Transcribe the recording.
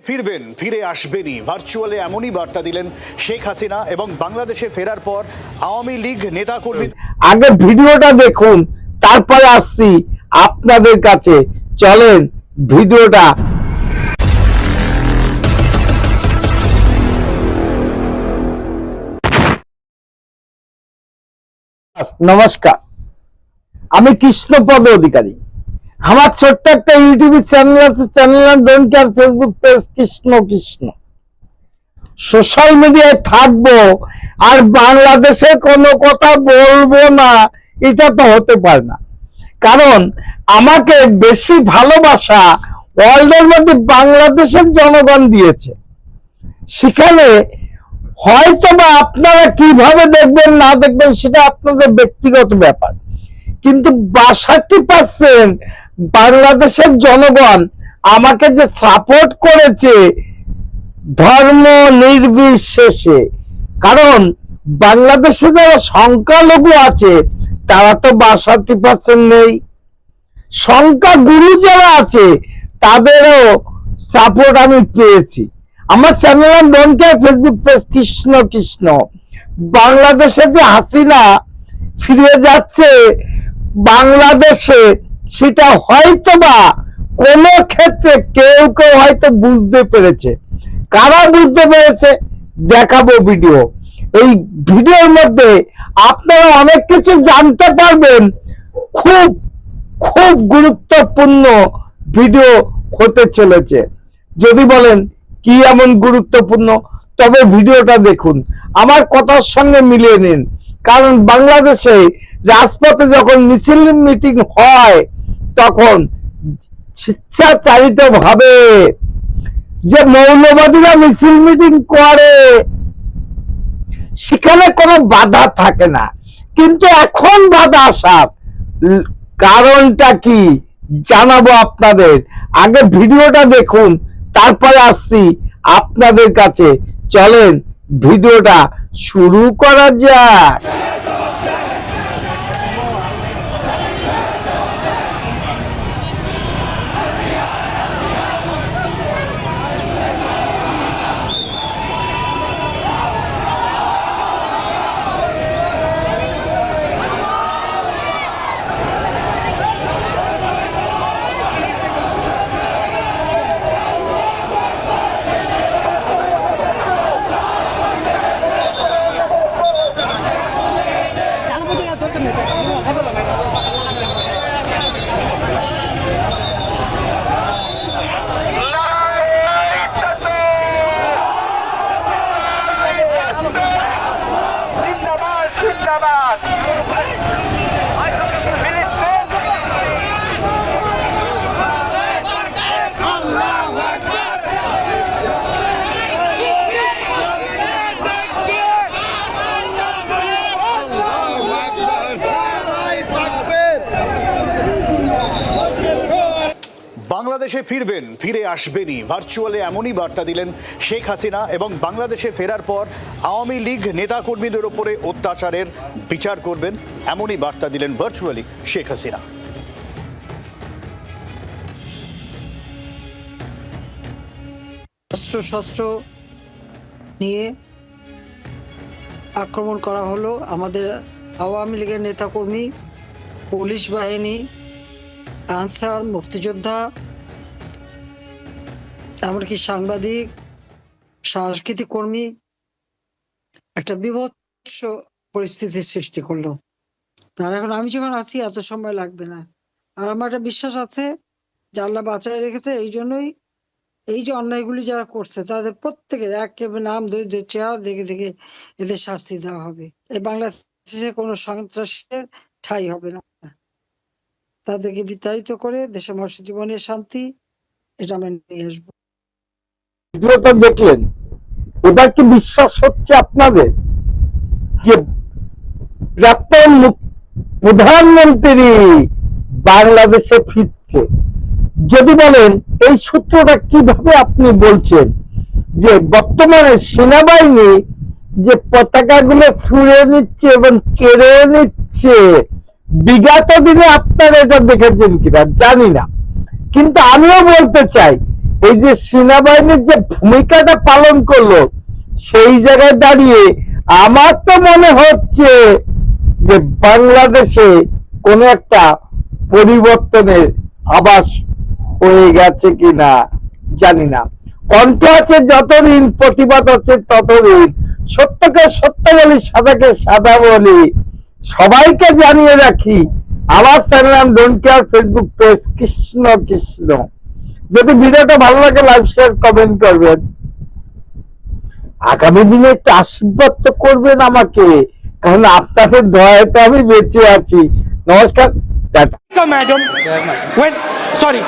ফিরবেন, ফিরে আসবেনই, ভার্চুয়ালে এমনই বার্তা দিলেন শেখ হাসিনা এবং বাংলাদেশে ফেরার পর আওয়ামী লীগ নেতাকর্মী। আগে ভিডিওটা দেখুন, তারপরে আসছি আপনাদের কাছে। চলেন ভিডিওটা। নমস্কার, আমি কৃষ্ণপদ অধিকারী। আমার ছোট্ট একটা ইউটিউব চ্যানেল আছে, চ্যানেল নাম don't care, Facebook page Krishna Krishna. Social মিডিয়ায় থাকবো আর বাংলাদেশের কোনো কথা বলবো না, এটা তো হতে পারে না। কারণ আমাকে বেশি ভালোবাসা ওয়ার্ল্ডের মধ্যে বাংলাদেশের জনগণ দিয়েছে। সেখানে হয়তো বা আপনারা কিভাবে দেখবেন না দেখবেন সেটা আপনাদের ব্যক্তিগত ব্যাপার, কিন্তু 62% বাংলাদেশের জনগণ আমাকে যে সাপোর্ট করেছে ধর্ম নির্বিশেষে। কারণ বাংলাদেশে যারা সংখ্যালঘু আছে তারা তো 62% নেই, সংখ্যাগুরু যারা আছে তাদেরও সাপোর্ট আমি পেয়েছি। আমার চ্যানেল নাম don't care, Facebook page Krishna Krishna. বাংলাদেশে যে হাসিনা ফিরে যাচ্ছে বাংলাদেশে, সেটা হয়তো বা কোনো ক্ষেত্রে কেউ কেউ হয়তো বুঝতে পেরেছে। কারা বুঝতে পেরেছে দেখাবো ভিডিও। এই ভিডিওর মধ্যে আপনারা অনেক কিছু জানতে পারবেন। খুব খুব গুরুত্বপূর্ণ ভিডিও হতে চলেছে। যদি বলেন কি এমন গুরুত্বপূর্ণ, তবে ভিডিওটা দেখুন, আমার কথার সঙ্গে মিলিয়ে নিন। কারণ বাংলাদেশে রাজপথে যখন মিছিল মিটিং হয় তখন স্বেচ্ছাচারিত ভাবে যে মৌলবাদীরা মিছিল মিটিং করে সেখানে কোনো বাধা থাকে না, কিন্তু এখন বাধা আসার কারণটা কি জানাবো আপনাদের। আগে ভিডিওটা দেখুন, তারপরে আসছি আপনাদের কাছে। চলেন ভিডিওটা শুরু করা যাক। বাংলাদেশে ফিরবেন, ফিরে আসবেনই, ভার্চুয়ালে এমনই বার্তা দিলেন শেখ হাসিনা এবং বাংলাদেশে ফেরার পর আওয়ামী লীগ নেতাকর্মীদের উপরে অত্যাচারের বিচার করবেন, এমনই বার্তা দিলেন ভার্চুয়ালি শেখ হাসিনা। শস্ত্র নিয়ে আক্রমণ করা হলো আমাদের আওয়ামী লীগের নেতাকর্মী, পুলিশ বাহিনী, আনসার, মুক্তিযোদ্ধা, এমনকি সাংবাদিক, সাংস্কৃতিক কর্মী। একটা বিভৎস পরিস্থিতির সৃষ্টি করলো। তার এখন আমি যখন আছি এত সময় লাগবে না। আর আমার একটা বিশ্বাস আছে যে আল্লাহ বাঁচায় রেখেছে। এই জন্যই এই যে অন্যায়গুলি যারা করছে তাদের প্রত্যেকের একেবারে নাম ধরে ধরে চেহারা দেখে দেখে এদের শাস্তি দেওয়া হবে। এই বাংলাদেশে কোনো সন্ত্রাসের ঠাঁই হবে না। তাদেরকে বিতাড়িত করে দেশের মানুষের জীবনের শান্তি এটা আমরা নিয়ে আসবো। ভিডিওটা দেখলেন, এবার কি বিশ্বাস হচ্ছে আপনাদের যে প্রাক্তন প্রধানমন্ত্রী বাংলাদেশে ফিরছে? যদি বলেন এই সূত্রটা কিভাবে আপনি বলছেন যে বর্তমানে সেনাবাহিনী যে পতাকাগুলো ছুঁড়ে নিচ্ছে এবং কেড়ে নিচ্ছে, বিগত দিনে আপনারা এটা দেখেছেন কিনা জানি না, কিন্তু আমিও বলতে চাই এই যে সেনাবাহিনীর যে ভূমিকাটা পালন করলো, সেই জায়গায় দাঁড়িয়ে আমার তো মনে হচ্ছে যে বাংলাদেশে কোনো একটা পরিবর্তনের আভাস হয়ে গেছে কিনা জানি না। কণ্ঠ আছে যতদিন, প্রতিবাদ আছে ততদিন। সত্যকে সত্য বলি, সাদাকে সাদা বলি। সবাইকে জানিয়ে রাখি, আমার চ্যানেল নাম don't care, Facebook page Krishna Krishna. যদি ভিডিওটা ভালো লাগে লাইক শেয়ার কমেন্ট করবেন। আগামী দিনে একটা আশীর্বাদ তো করবেন আমাকে, কারণ আপনাদের দয়ায় তো আমি বেঁচে আছি। নমস্কার, টাটা। Madam, when sorry.